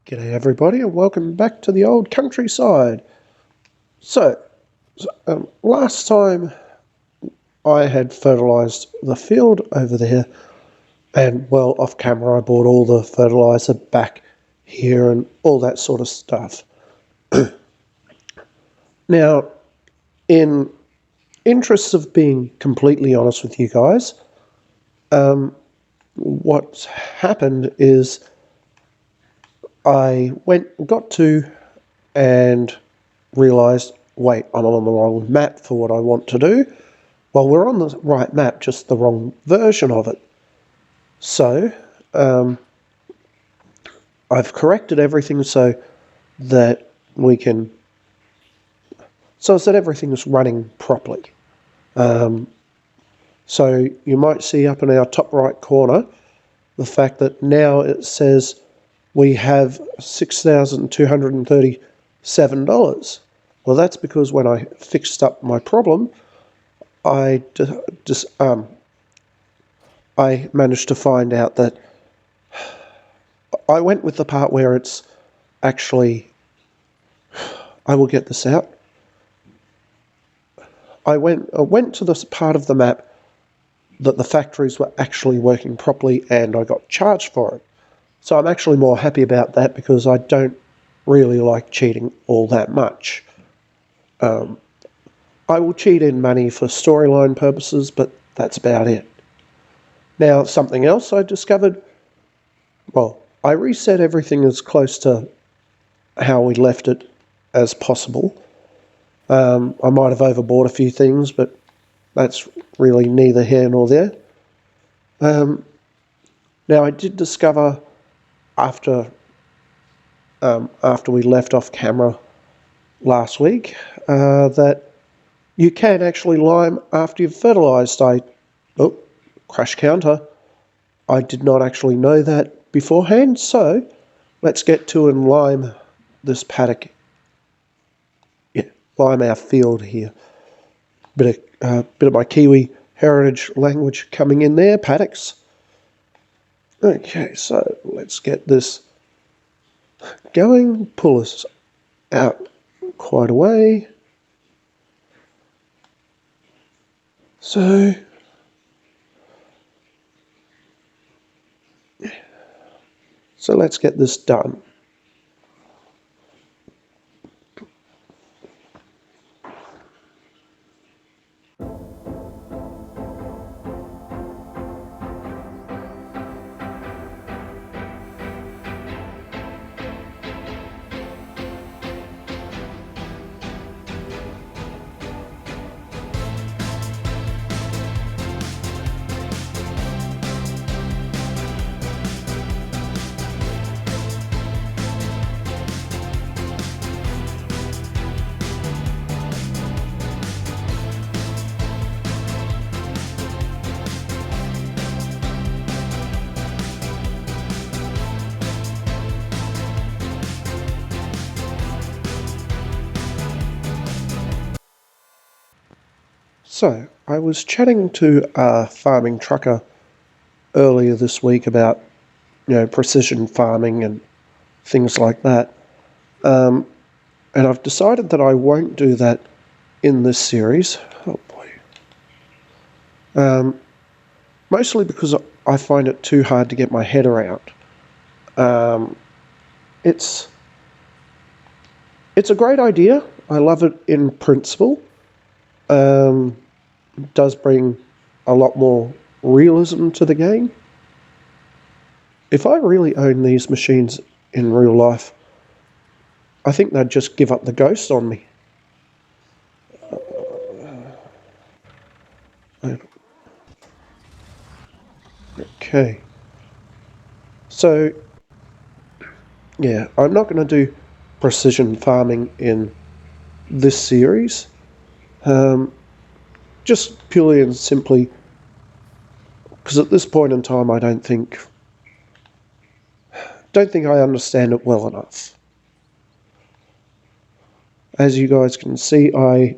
G'day everybody and welcome back to the old countryside. So, last time I had fertilised the field over there and, well, off camera I bought all the fertiliser back here and all that sort of stuff. Now, in interests of being completely honest with you guys, what's happened is I got to and realised, wait, I'm on the wrong map for what I want to do. Well, we're on the right map, just the wrong version of it. So, I've corrected everything so that everything is running properly. So you might see up in our top right corner the fact that now it says we have $6,237. Well, that's because when I fixed up my problem, I managed to find out that I went with the part where it's actually, I will get this out. I went to this part of the map that the factories were actually working properly and I got charged for it. So I'm actually more happy about that because I don't really like cheating all that much. I will cheat in money for storyline purposes, but that's about it. Now, something else I discovered, well, I reset everything as close to how we left it as possible. I might have overbought a few things, but that's really neither here nor there. Now, I did discover after we left off camera last week that you can actually lime after you've fertilised. Crash counter. I did not actually know that beforehand, so let's get to and lime this paddock. Yeah, lime our field here. Bit of my Kiwi heritage language coming in there, paddocks. Okay, so let's get this going, pull us out quite a way. So let's get this done. So, I was chatting to a farming trucker earlier this week about, precision farming and things like that. And I've decided that I won't do that in this series. Oh boy. Mostly because I find it too hard to get my head around. It's a great idea. I love it in principle. It does bring a lot more realism to the game. If I really owned these machines in real life, I think they'd just give up the ghost on me. Okay. So, yeah, I'm not going to do precision farming in this series. Just purely and simply because at this point in time I don't think I understand it well enough. As you guys can see, I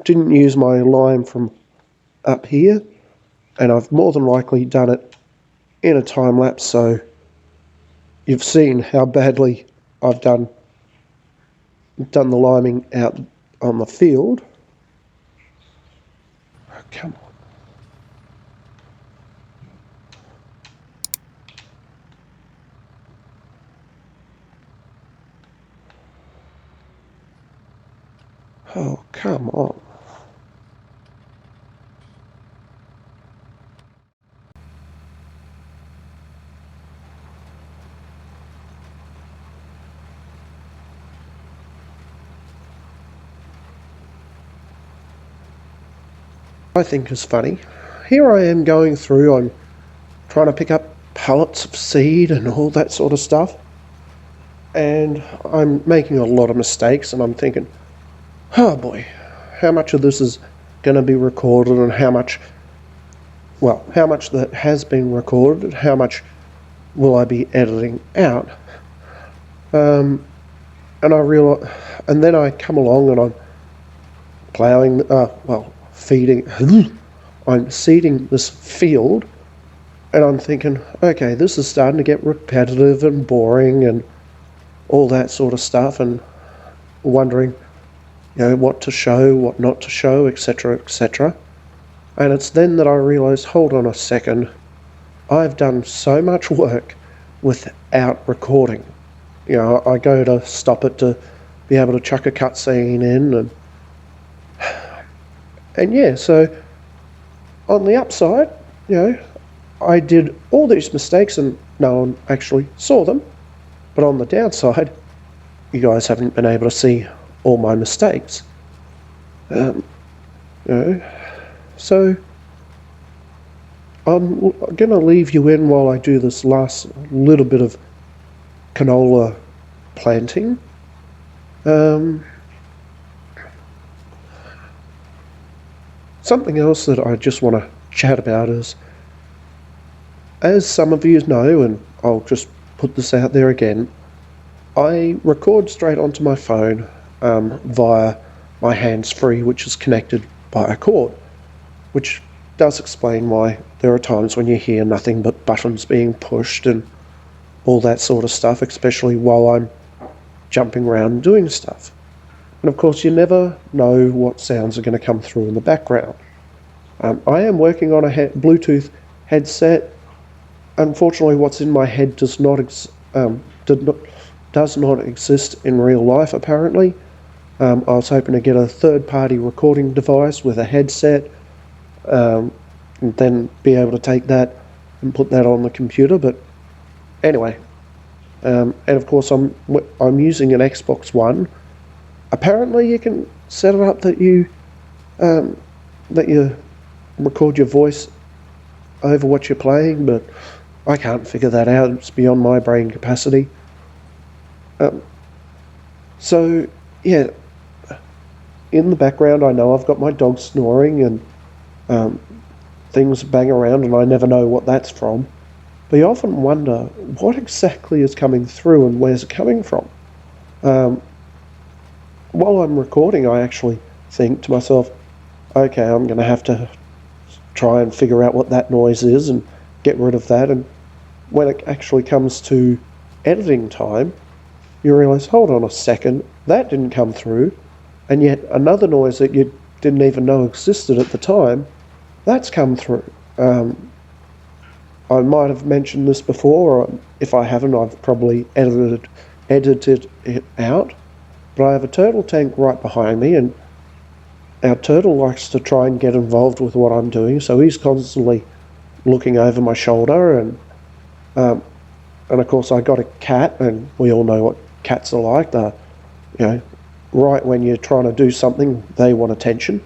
didn't use my lime from up here, and I've more than likely done it in a time lapse, so you've seen how badly I've done the liming out on the field. Oh, come on. Oh, come on. I think is funny. Here I am going through, I'm trying to pick up pallets of seed and all that sort of stuff, and I'm making a lot of mistakes, and I'm thinking, oh boy, how much of this is going to be recorded, and how much that has been recorded, how much will I be editing out? And I realize, and then I come along and I'm ploughing, feeding, I'm seeding this field, and I'm thinking, okay, this is starting to get repetitive and boring and all that sort of stuff, and wondering, what to show, what not to show, etc., etc. And it's then that I realise, hold on a second, I've done so much work without recording. I go to stop it to be able to chuck a cutscene in, and yeah, so on the upside, I did all these mistakes and no one actually saw them. But on the downside, you guys haven't been able to see all my mistakes. So I'm going to leave you in while I do this last little bit of canola planting. Something else that I just want to chat about is, as some of you know, and I'll just put this out there again, I record straight onto my phone via my hands-free, which is connected by a cord, which does explain why there are times when you hear nothing but buttons being pushed and all that sort of stuff, especially while I'm jumping around doing stuff. And of course, you never know what sounds are going to come through in the background. I am working on a Bluetooth headset. Unfortunately, what's in my head does not exist in real life, apparently. I was hoping to get a third-party recording device with a headset, and then be able to take that and put that on the computer. But anyway, and of course I'm using an Xbox One. Apparently, you can set it up that you record your voice over what you're playing, but I can't figure that out. It's beyond my brain capacity. So yeah, in the background, I know I've got my dog snoring and things bang around, and I never know what that's from. But you often wonder what exactly is coming through and where's it coming from. While I'm recording, I actually think to myself, okay, I'm going to have to try and figure out what that noise is and get rid of that. And when it actually comes to editing time, you realise, hold on a second, that didn't come through, and yet another noise that you didn't even know existed at the time, that's come through. I might have mentioned this before, or if I haven't, I've probably edited it out. But I have a turtle tank right behind me, and our turtle likes to try and get involved with what I'm doing, so he's constantly looking over my shoulder, and of course I got a cat, and we all know what cats are like. Right when you're trying to do something, they want attention.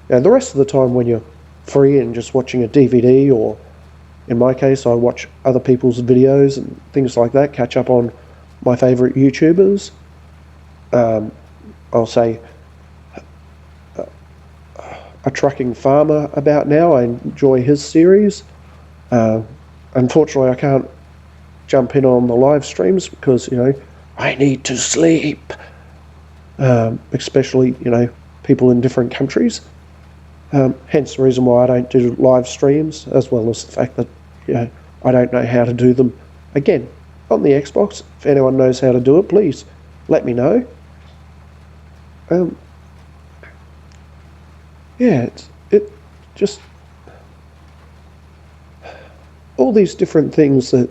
And the rest of the time when you're free and just watching a DVD, or in my case, I watch other people's videos and things like that, catch up on my favourite YouTubers. I'll say a trucking farmer about now. I enjoy his series. Unfortunately, I can't jump in on the live streams because, I need to sleep. Especially, people in different countries. Hence the reason why I don't do live streams, as well as the fact that, I don't know how to do them. Again, on the Xbox, if anyone knows how to do it, please let me know. Yeah, it just all these different things that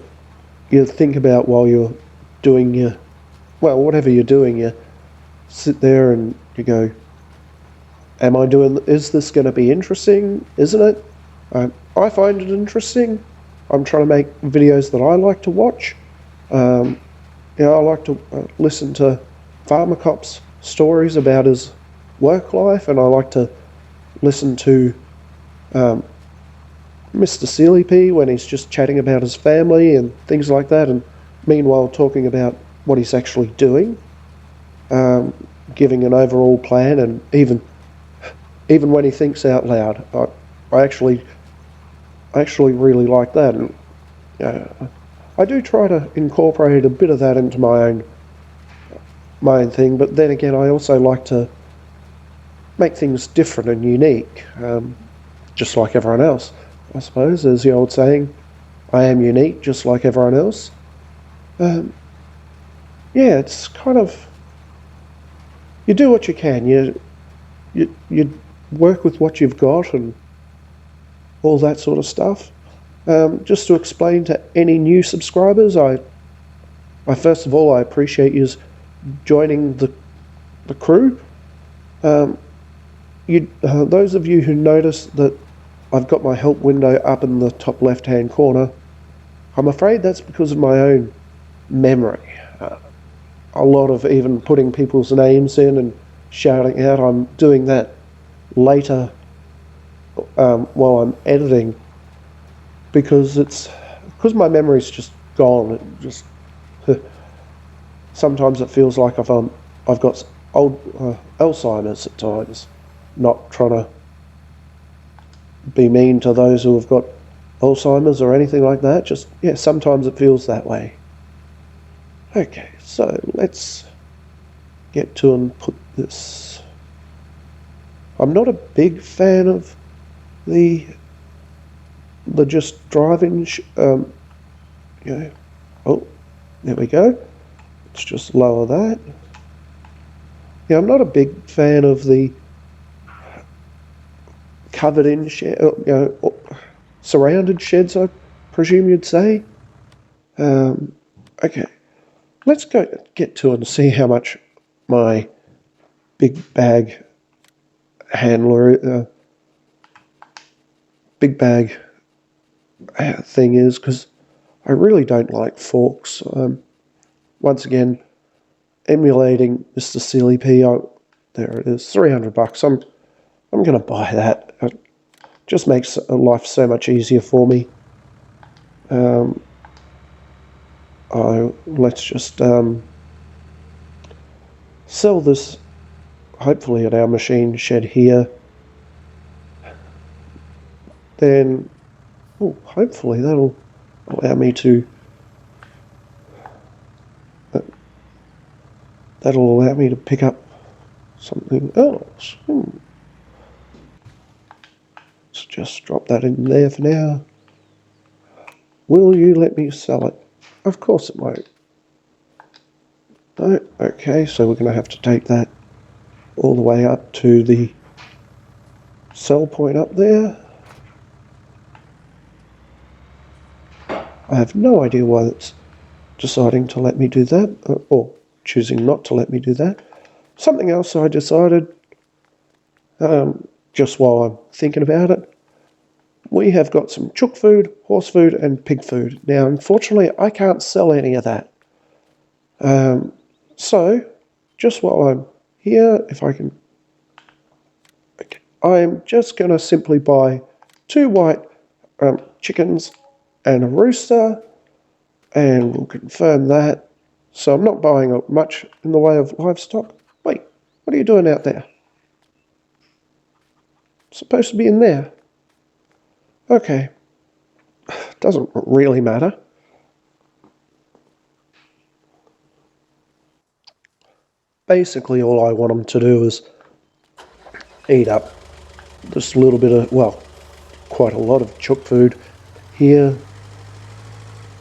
you think about while you're doing your, well, whatever you're doing, you sit there and you go, is this going to be interesting? Isn't it? I find it interesting. I'm trying to make videos that I like to watch. I like to listen to Farmer Cop's stories about his work life, and I like to listen to Mr. Sealy P when he's just chatting about his family and things like that, and meanwhile talking about what he's actually doing, giving an overall plan, and even when he thinks out loud. I actually really like that, and I do try to incorporate a bit of that into my own thing, but then again, I also like to make things different and unique, just like everyone else. I suppose, as the old saying, I am unique, just like everyone else. Yeah, it's kind of, you do what you can. You work with what you've got and all that sort of stuff. Just to explain to any new subscribers, I first of all, I appreciate you joining the crew. Those of you who notice that I've got my help window up in the top left-hand corner, I'm afraid that's because of my own memory. A lot of even putting people's names in and shouting out, I'm doing that later while I'm editing, because my memory's just gone. It just sometimes it feels like I've got old Alzheimer's at times. Not trying to be mean to those who have got Alzheimer's or anything like that. Just, yeah, sometimes it feels that way. Okay, so let's get to and put this. I'm not a big fan of the just driving. Oh, there we go. Let's just lower that. Yeah, I'm not a big fan of the covered in shed, surrounded sheds, I presume you'd say. Okay, let's get to it and see how much my big bag handler, big bag thing is, because I really don't like forks. Once again, emulating Mr. Sealy P. There it is, $300. I'm going to buy that. It just makes life so much easier for me. Let's just sell this, hopefully at our machine shed here. Then, hopefully that'll allow me to pick up something else. Let's just drop that in there for now. Will you let me sell it? Of course it won't. No, okay, so we're going to have to take that all the way up to the sell point up there. I have no idea why it's deciding to let me do that, or choosing not to let me do that. Something else I decided, just while I'm thinking about it, we have got some chook food, horse food, and pig food. Now, unfortunately, I can't sell any of that. So, just while I'm here, if I can, okay, I'm just going to simply buy 2 white chickens and a rooster, and we'll confirm that. So I'm not buying much in the way of livestock. Wait, what are you doing out there? It's supposed to be in there. Okay, doesn't really matter. Basically, all I want them to do is eat up just a little bit of, well, quite a lot of chook food here.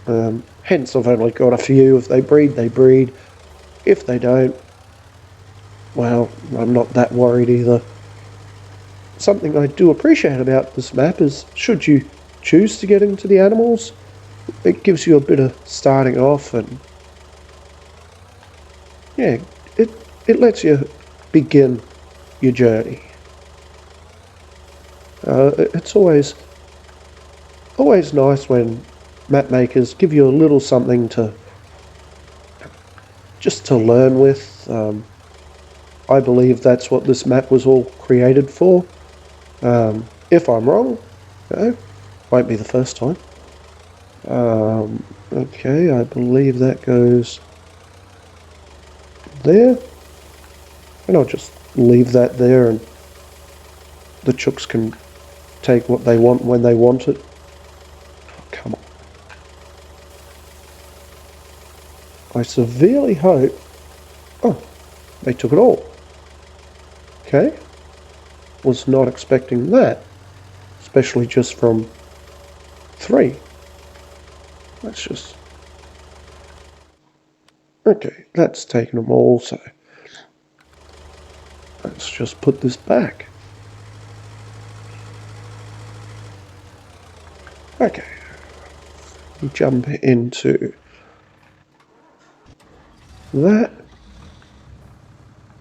Hence I've only got a few. If they breed, they breed. If they don't, well, I'm not that worried either. Something I do appreciate about this map is, should you choose to get into the animals, it gives you a bit of starting off, and yeah, it lets you begin your journey. It's always nice when map makers give you a little something to just to learn with. I believe that's what this map was all created for. If I'm wrong, won't be the first time. Okay, I believe that goes there, and I'll just leave that there, and the chooks can take what they want when they want it. Oh, come on. I severely hope... Oh, they took it all. Okay. Was not expecting that. Especially just from 3. Let's just... Okay, that's taken them all, so... Let's just put this back. Okay. Jump into that.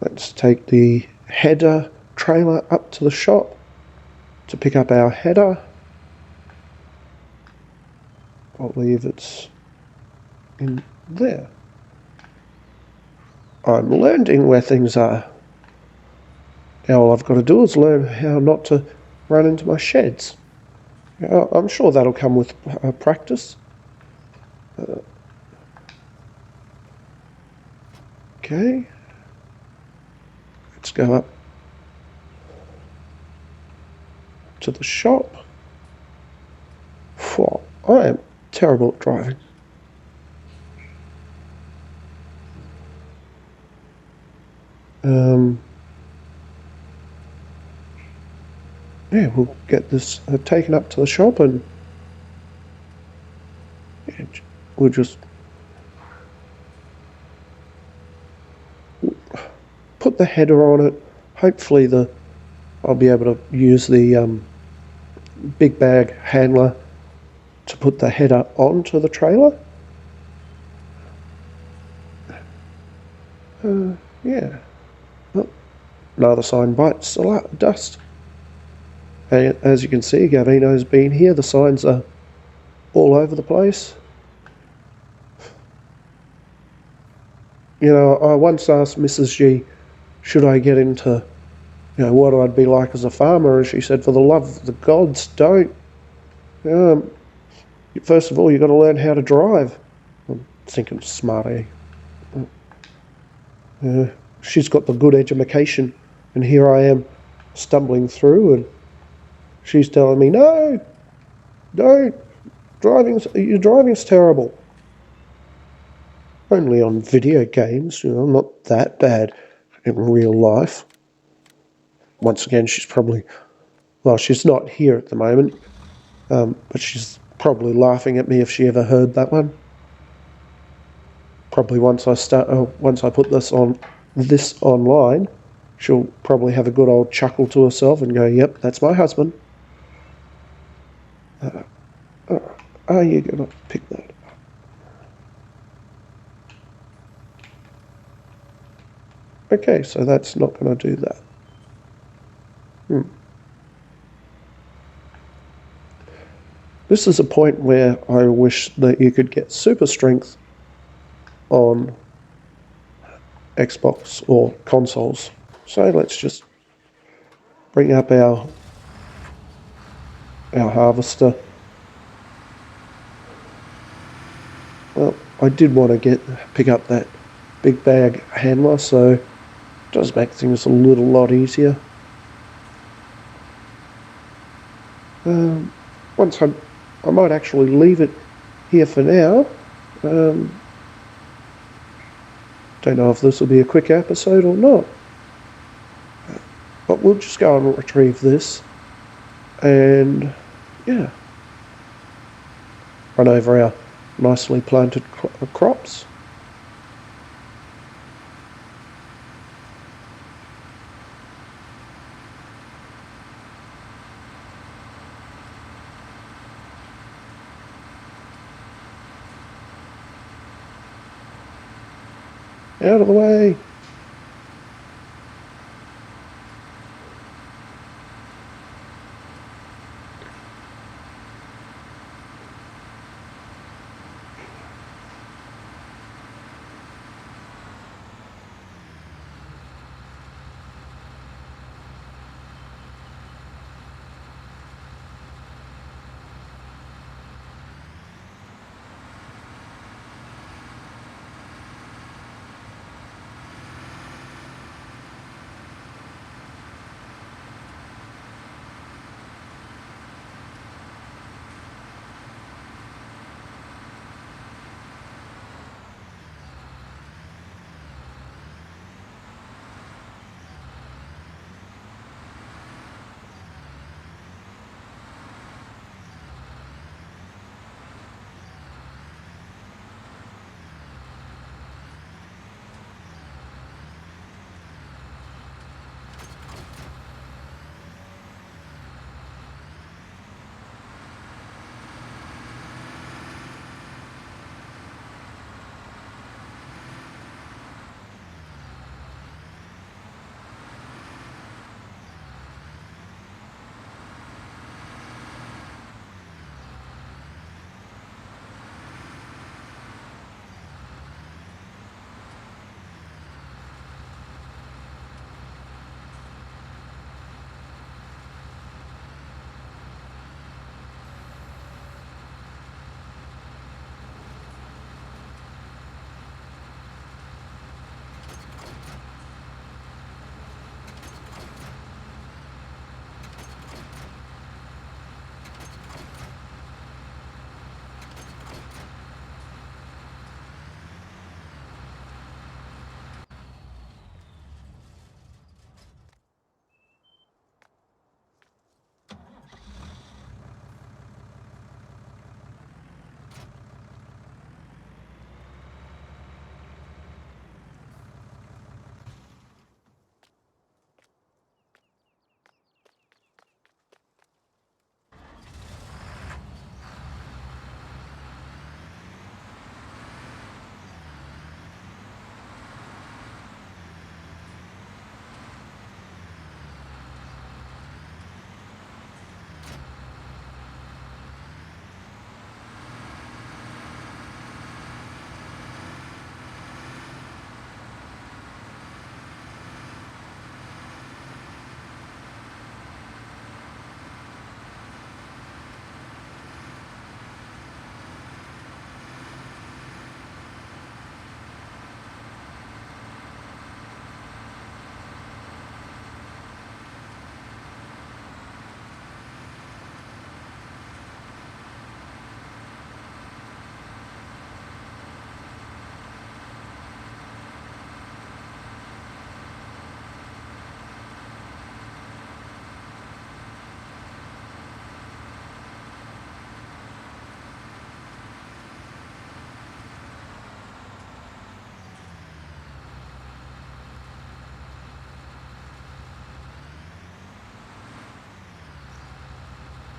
Let's take the header trailer up to the shop to pick up our header. I believe it's in there. I'm learning where things are. Now all I've got to do is learn how not to run into my sheds. I'm sure that'll come with practice. Okay. Let's go up to the shop. Whoa, I am terrible at driving. Yeah, we'll get this taken up to the shop, and yeah, we'll just put the header on it. Hopefully I'll be able to use the big bag handler to put the header onto the trailer. Yeah. Oh, another sign bites the dust. And as you can see, Gavino's been here. The signs are all over the place. You know, I once asked Mrs. G, should I get into, what I'd be like as a farmer, and she said, for the love of the gods, don't. First of all, you've got to learn how to drive. I'm thinking smart, eh? She's got the good education, and here I am stumbling through, and she's telling me, no, don't. Your driving's terrible. Only on video games, not that bad in real life. Once again, she's probably, well, she's not here at the moment, but she's probably laughing at me if she ever heard that one. Probably once I put this online, she'll probably have a good old chuckle to herself and go, yep, that's my husband. Are you going to pick that up? Okay, so that's not going to do that. This is a point where I wish that you could get super strength on Xbox or consoles. So let's just bring up our harvester. Well, I did want to pick up that big bag handler, so it does make things a little lot easier. I might actually leave it here for now. Don't know if this will be a quick episode or not. But we'll just go and retrieve this. And, yeah. Run over our nicely planted crops. Out of the way.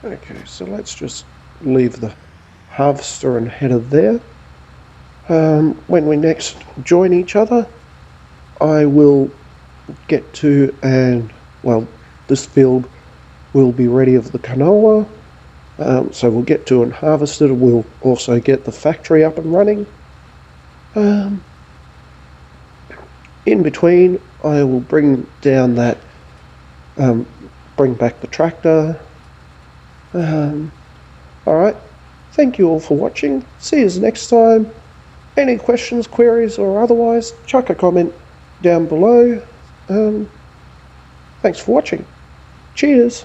Okay, so let's just leave the harvester and header there. When we next join each other, I will get to, and well, this field will be ready of the canola. So we'll get to and harvest it. We'll also get the factory up and running. In between, I will bring down that, bring back the tractor. Alright, thank you all for watching. See you next time. Any questions, queries, or otherwise, chuck a comment down below. Thanks for watching. Cheers.